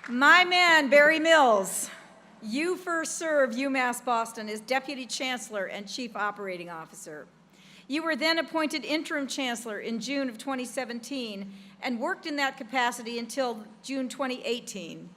My man, Barry Mills, you first served UMass Boston as Deputy Chancellor and Chief Operating Officer. You were then appointed Interim Chancellor in June of 2017 and worked in that capacity until June 2018.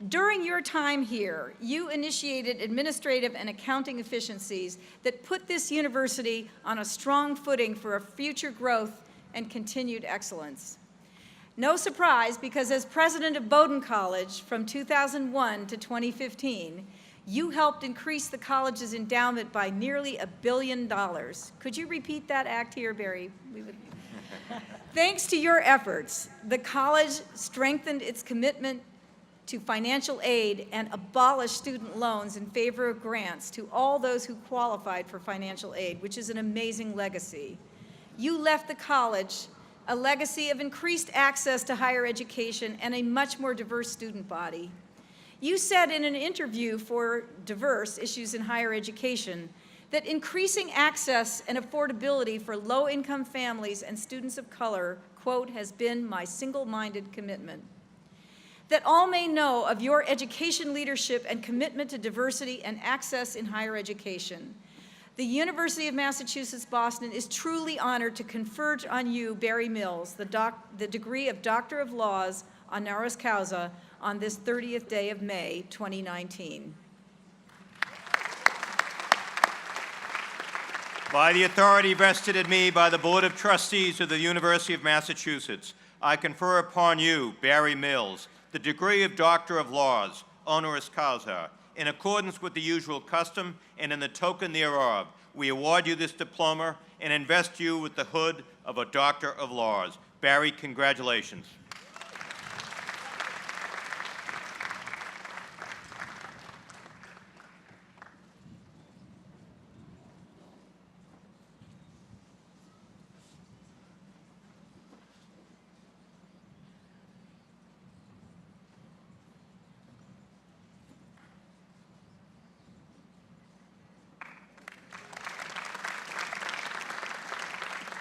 During your time here, you initiated administrative and accounting efficiencies that put this university on a strong footing for a future growth and continued excellence. No surprise, because as president of Bowdoin College from 2001 to 2015, you helped increase the college's endowment by nearly $1 billion. Could you repeat that act here, Barry? Thanks to your efforts, the college strengthened its commitment to financial aid and abolished student loans in favor of grants to all those who qualified for financial aid, which is an amazing legacy. You left the college a legacy of increased access to higher education and a much more diverse student body. You said in an interview for Diverse Issues in Higher Education that increasing access and affordability for low-income families and students of color, quote, has been my single-minded commitment. That all may know of your education leadership and commitment to diversity and access in higher education. The University of Massachusetts Boston is truly honored to confer on you, Barry Mills, the degree of Doctor of Laws honoris causa on this 30th day of May, 2019. By the authority vested in me by the Board of Trustees of the University of Massachusetts, I confer upon you, Barry Mills, the degree of Doctor of Laws, honoris causa. In accordance with the usual custom and in the token thereof, we award you this diploma and invest you with the hood of a Doctor of Laws. Barry, congratulations.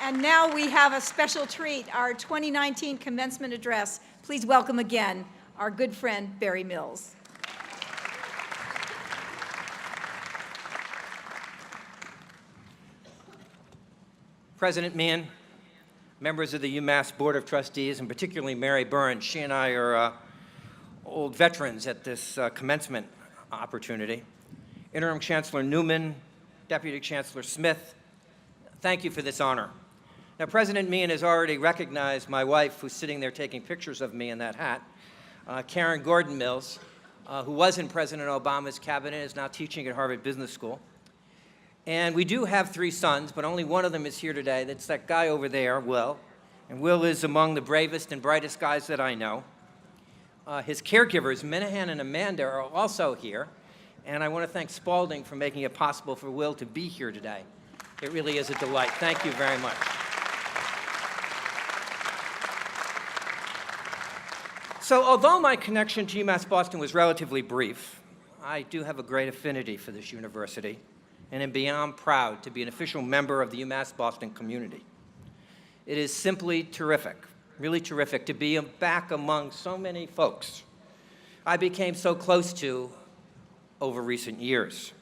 And now we have a special treat, our 2019 commencement address. Please welcome again our good friend, Barry Mills. President Meehan, members of the UMass Board of Trustees, and particularly Mary Burns, she and I are old veterans at this commencement opportunity. Interim Chancellor Newman, Deputy Chancellor Smith, thank you for this honor. Now, President Meehan has already recognized my wife, who's sitting there taking pictures of me in that hat, Karen Gordon Mills, who was in President Obama's cabinet, is now teaching at Harvard Business School. And we do have 3 sons, but only one of them is here today. That's that guy over there, Will. And Will is among the bravest and brightest guys that I know. His caregivers, Minahan and Amanda, are also here. And I want to thank Spalding for making it possible for Will to be here today. It really is a delight. Thank you very much. So although my connection to UMass Boston was relatively brief, I do have a great affinity for this university and am beyond proud to be an official member of the UMass Boston community. It is simply terrific, really terrific, to be back among so many folks I became so close to over recent years.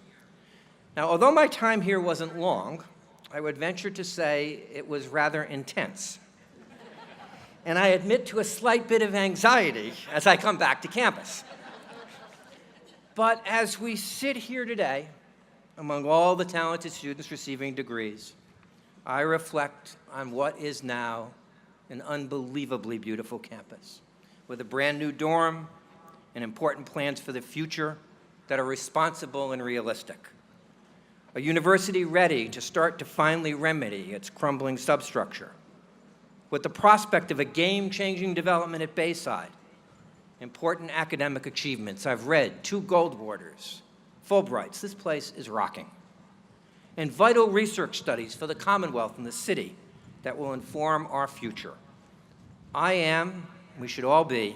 Now, although my time here wasn't long, I would venture to say it was rather intense. And I admit to a slight bit of anxiety as I come back to campus. But as we sit here today, among all the talented students receiving degrees, I reflect on what is now an unbelievably beautiful campus, with a brand new dorm and important plans for the future that are responsible and realistic. A university ready to start to finally remedy its crumbling substructure, with the prospect of a game-changing development at Bayside, important academic achievements. I've read 2 gold borders, Fulbrights. This place is rocking. And vital research studies for the Commonwealth and the city that will inform our future. I am, we should all be,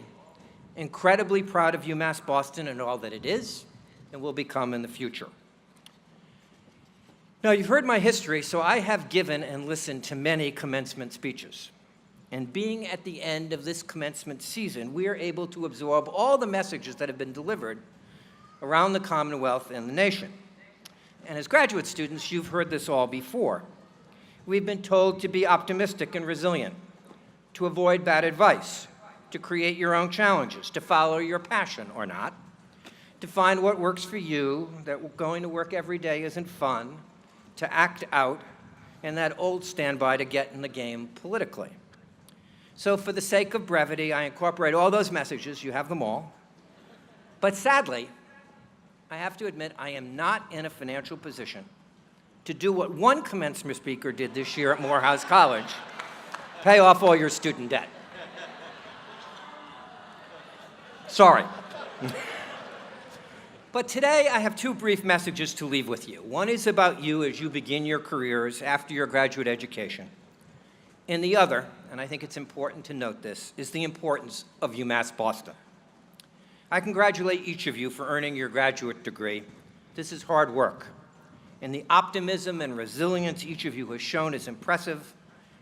incredibly proud of UMass Boston and all that it is and will become in the future. Now, you've heard my history, so I have given and listened to many commencement speeches. And being at the end of this commencement season, we are able to absorb all the messages that have been delivered around the Commonwealth and the nation. And as graduate students, you've heard this all before. We've been told to be optimistic and resilient, to avoid bad advice, to create your own challenges, to follow your passion or not, to find what works for you, that going to work every day isn't fun, to act out, and that old standby to get in the game politically. So for the sake of brevity, I incorporate all those messages. You have them all. But sadly, I have to admit I am not in a financial position to do what one commencement speaker did this year at Morehouse College, pay off all your student debt. Sorry. But today I have two brief messages to leave with you. One is about you as you begin your careers after your graduate education. And the other, and I think it's important to note this, is the importance of UMass Boston. I congratulate each of you for earning your graduate degree. This is hard work. And the optimism and resilience each of you has shown is impressive.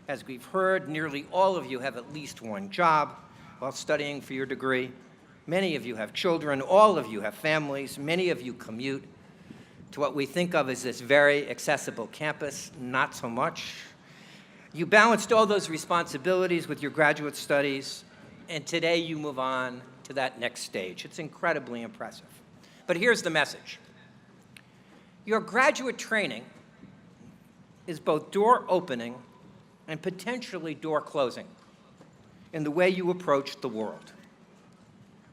As we've heard, nearly all of you have at least one job while studying for your degree. Many of you have children, all of you have families, many of you commute to what we think of as this very accessible campus, not so much. You balanced all those responsibilities with your graduate studies, and today you move on to that next stage. It's incredibly impressive. But here's the message. Your graduate training is both door opening and potentially door closing in the way you approach the world.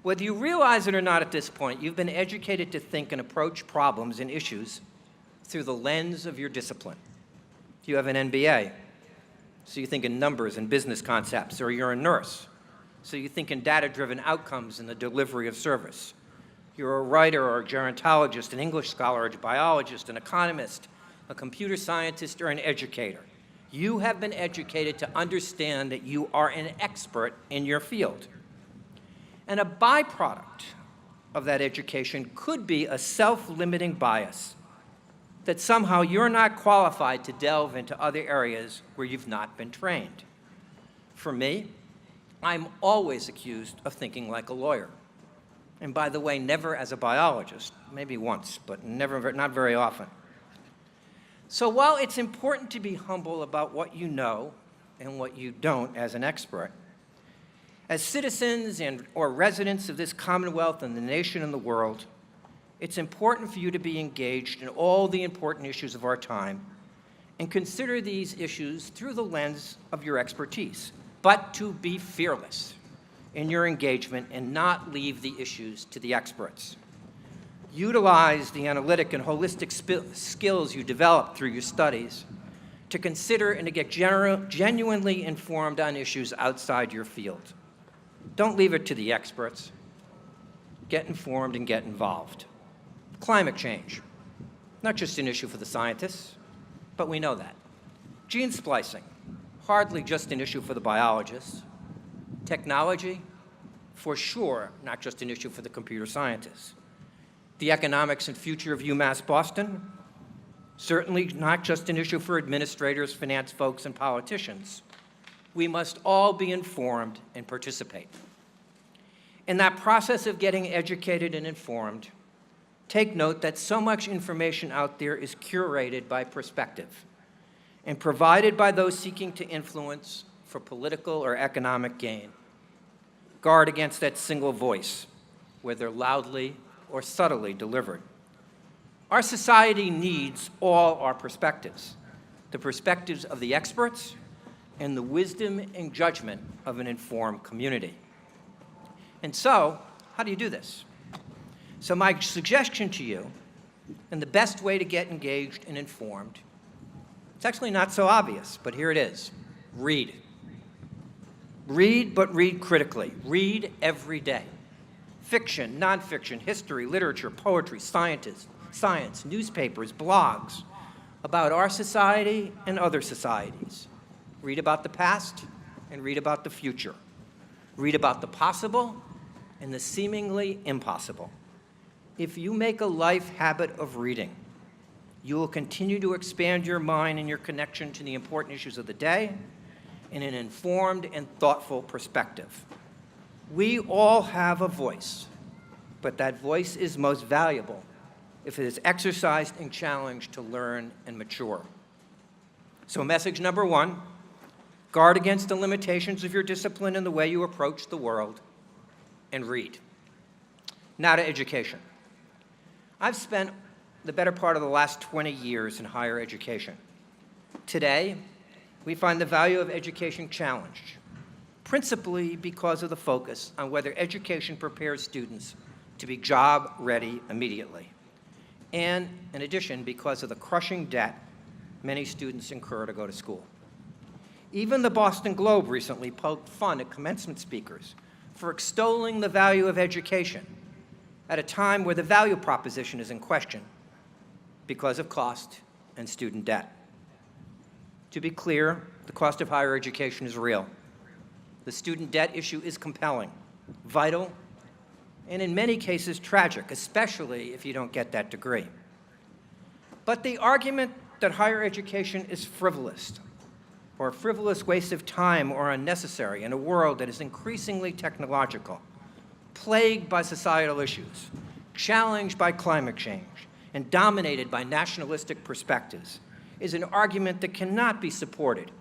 Whether you realize it or not at this point, you've been educated to think and approach problems and issues through the lens of your discipline. If you have an MBA, so you think in numbers and business concepts, or you're a nurse, so you think in data-driven outcomes in the delivery of service. You're a writer or a gerontologist, an English scholar, a biologist, an economist, a computer scientist, or an educator. You have been educated to understand that you are an expert in your field. And a byproduct of that education could be a self-limiting bias that somehow you're not qualified to delve into other areas where you've not been trained. For me, I'm always accused of thinking like a lawyer. And by the way, never as a biologist, maybe once, but not very often. So while it's important to be humble about what you know and what you don't as an expert, as citizens or residents of this Commonwealth and the nation and the world, it's important for you to be engaged in all the important issues of our time and consider these issues through the lens of your expertise, but to be fearless in your engagement and not leave the issues to the experts. Utilize the analytic and holistic skills you develop through your studies to consider and to get genuinely informed on issues outside your field. Don't leave it to the experts. Get informed and get involved. Climate change, not just an issue for the scientists, but we know that. Gene splicing, hardly just an issue for the biologists. Technology, for sure, not just an issue for the computer scientists. The economics and future of UMass Boston, certainly not just an issue for administrators, finance folks, and politicians. We must all be informed and participate. In that process of getting educated and informed, take note that so much information out there is curated by perspective and provided by those seeking to influence for political or economic gain. Guard against that single voice, whether loudly or subtly delivered. Our society needs all our perspectives, the perspectives of the experts and the wisdom and judgment of an informed community. And so, how do you do this? So my suggestion to you, and the best way to get engaged and informed, it's actually not so obvious, but here it is. Read. Read, but read critically. Read every day. Fiction, nonfiction, history, literature, poetry, science, newspapers, blogs about our society and other societies. Read about the past and read about the future. Read about the possible and the seemingly impossible. If you make a life habit of reading, you will continue to expand your mind and your connection to the important issues of the day, in an informed and thoughtful perspective. We all have a voice, but that voice is most valuable if it is exercised and challenged to learn and mature. So message number one, guard against the limitations of your discipline and the way you approach the world, and read. Now to education. I've spent the better part of the last 20 years in higher education. Today, we find the value of education challenged, principally because of the focus on whether education prepares students to be job-ready immediately, and in addition, because of the crushing debt many students incur to go to school. Even the Boston Globe recently poked fun at commencement speakers for extolling the value of education at a time where the value proposition is in question because of cost and student debt. To be clear, the cost of higher education is real. The student debt issue is compelling, vital, and in many cases tragic, especially if you don't get that degree. But the argument that higher education is frivolous, or a frivolous waste of time or unnecessary in a world that is increasingly technological, plagued by societal issues, challenged by climate change, and dominated by nationalistic perspectives, is an argument that cannot be supported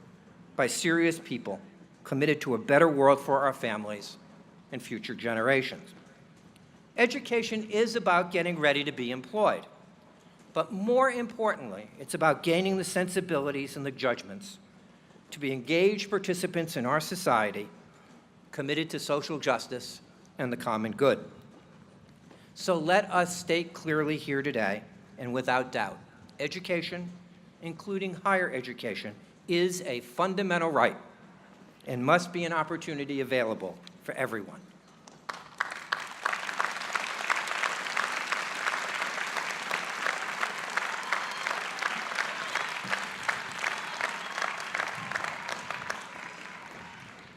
by serious people committed to a better world for our families and future generations. Education is about getting ready to be employed, but more importantly, it's about gaining the sensibilities and the judgments to be engaged participants in our society, committed to social justice and the common good. So let us state clearly here today, and without doubt, education, including higher education, is a fundamental right and must be an opportunity available for everyone.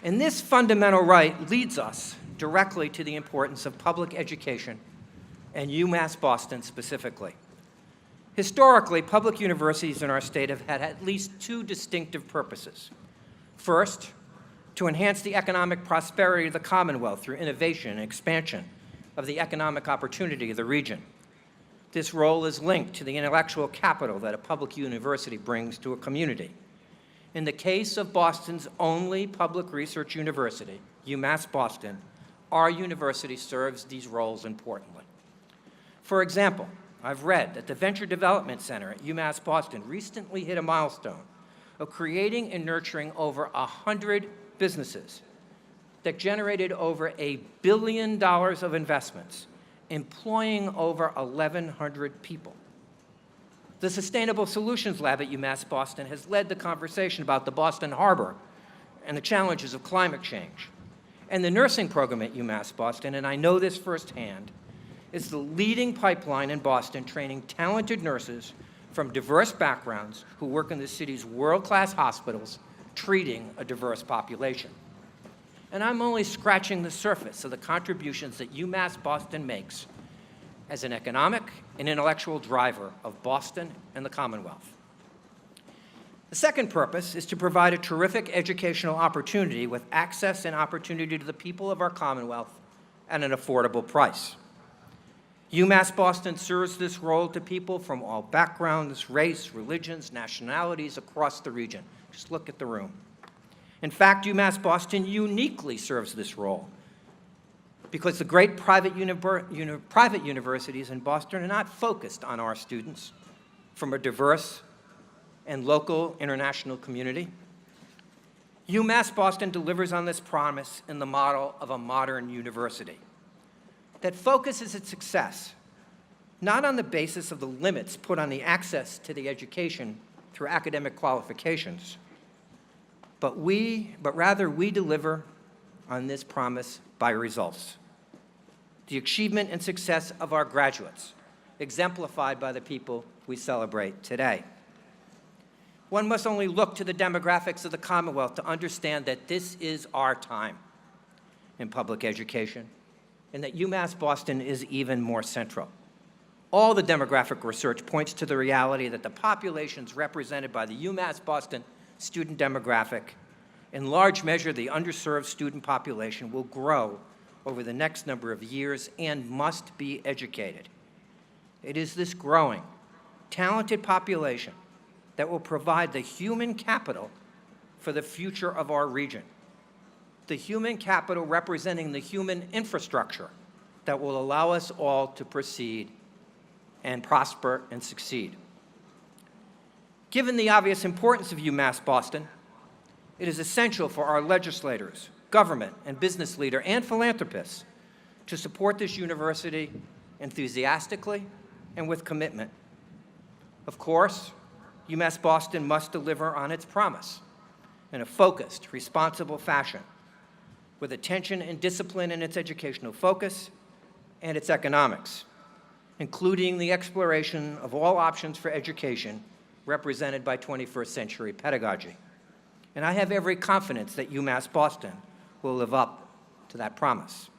And this fundamental right leads us directly to the importance of public education, and UMass Boston specifically. Historically, public universities in our state have had at least two distinctive purposes. First, to enhance the economic prosperity of the Commonwealth through innovation and expansion of the economic opportunity of the region. This role is linked to the intellectual capital that a public university brings to a community. In the case of Boston's only public research university, UMass Boston, our university serves these roles importantly. For example, I've read that the Venture Development Center at UMass Boston recently hit a milestone of creating and nurturing over 100 businesses that generated over $1 billion of investments, employing over 1,100 people. The Sustainable Solutions Lab at UMass Boston has led the conversation about the Boston Harbor and the challenges of climate change. And the nursing program at UMass Boston, and I know this firsthand, is the leading pipeline in Boston training talented nurses from diverse backgrounds who work in the city's world-class hospitals treating a diverse population. And I'm only scratching the surface of the contributions that UMass Boston makes as an economic and intellectual driver of Boston and the Commonwealth. The second purpose is to provide a terrific educational opportunity with access and opportunity to the people of our Commonwealth at an affordable price. UMass Boston serves this role to people from all backgrounds, race, religions, nationalities across the region. Just look at the room. In fact, UMass Boston uniquely serves this role because the great private universities in Boston are not focused on our students from a diverse and local international community. UMass Boston delivers on this promise in the model of a modern university that focuses its success not on the basis of the limits put on the access to the education through academic qualifications, but rather we deliver on this promise by results. The achievement and success of our graduates, exemplified by the people we celebrate today. One must only look to the demographics of the Commonwealth to understand that this is our time in public education, and that UMass Boston is even more central. All the demographic research points to the reality that the populations represented by the UMass Boston student demographic In large measure, the underserved student population will grow over the next number of years and must be educated. It is this growing, talented population that will provide the human capital for the future of our region. The human capital representing the human infrastructure that will allow us all to proceed and prosper and succeed. Given the obvious importance of UMass Boston, it is essential for our legislators, government, and business leaders and philanthropists to support this university enthusiastically and with commitment. Of course, UMass Boston must deliver on its promise in a focused, responsible fashion, with attention and discipline in its educational focus and its economics, including the exploration of all options for education represented by 21st century pedagogy. And I have every confidence that UMass Boston will live up to that promise.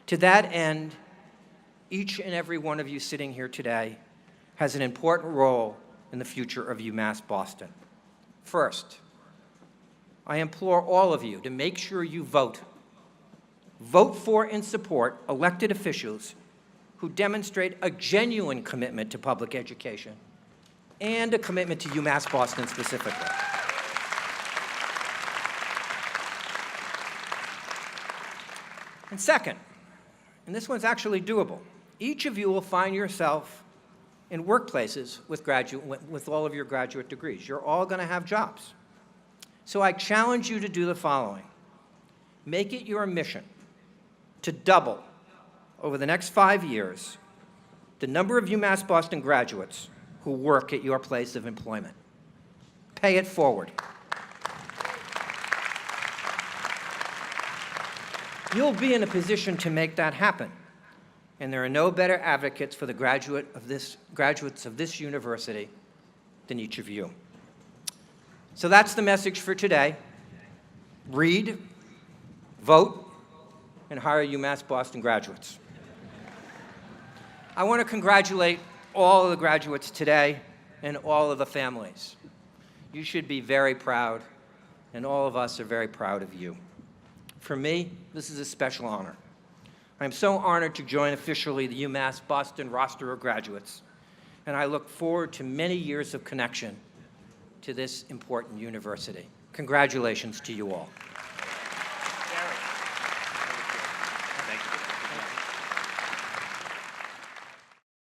To that end, each and every one of you sitting here today has an important role in the future of UMass Boston. First, I implore all of you to make sure you vote. Vote for and support elected officials who demonstrate a genuine commitment to public education and a commitment to UMass Boston specifically. And second, and this one's actually doable, each of you will find yourself in workplaces with all of your graduate degrees. You're all going to have jobs. So I challenge you to do the following. Make it your mission to double, over the next 5 years, the number of UMass Boston graduates who work at your place of employment. Pay it forward. You'll be in a position to make that happen. And there are no better advocates for the graduates of this university than each of you. So that's the message for today. Read, vote, and hire UMass Boston graduates. I want to congratulate all of the graduates today and all of the families. You should be very proud, and all of us are very proud of you. For me, this is a special honor. I am so honored to join officially the UMass Boston roster of graduates, and I look forward to many years of connection to this important university. Congratulations to you all.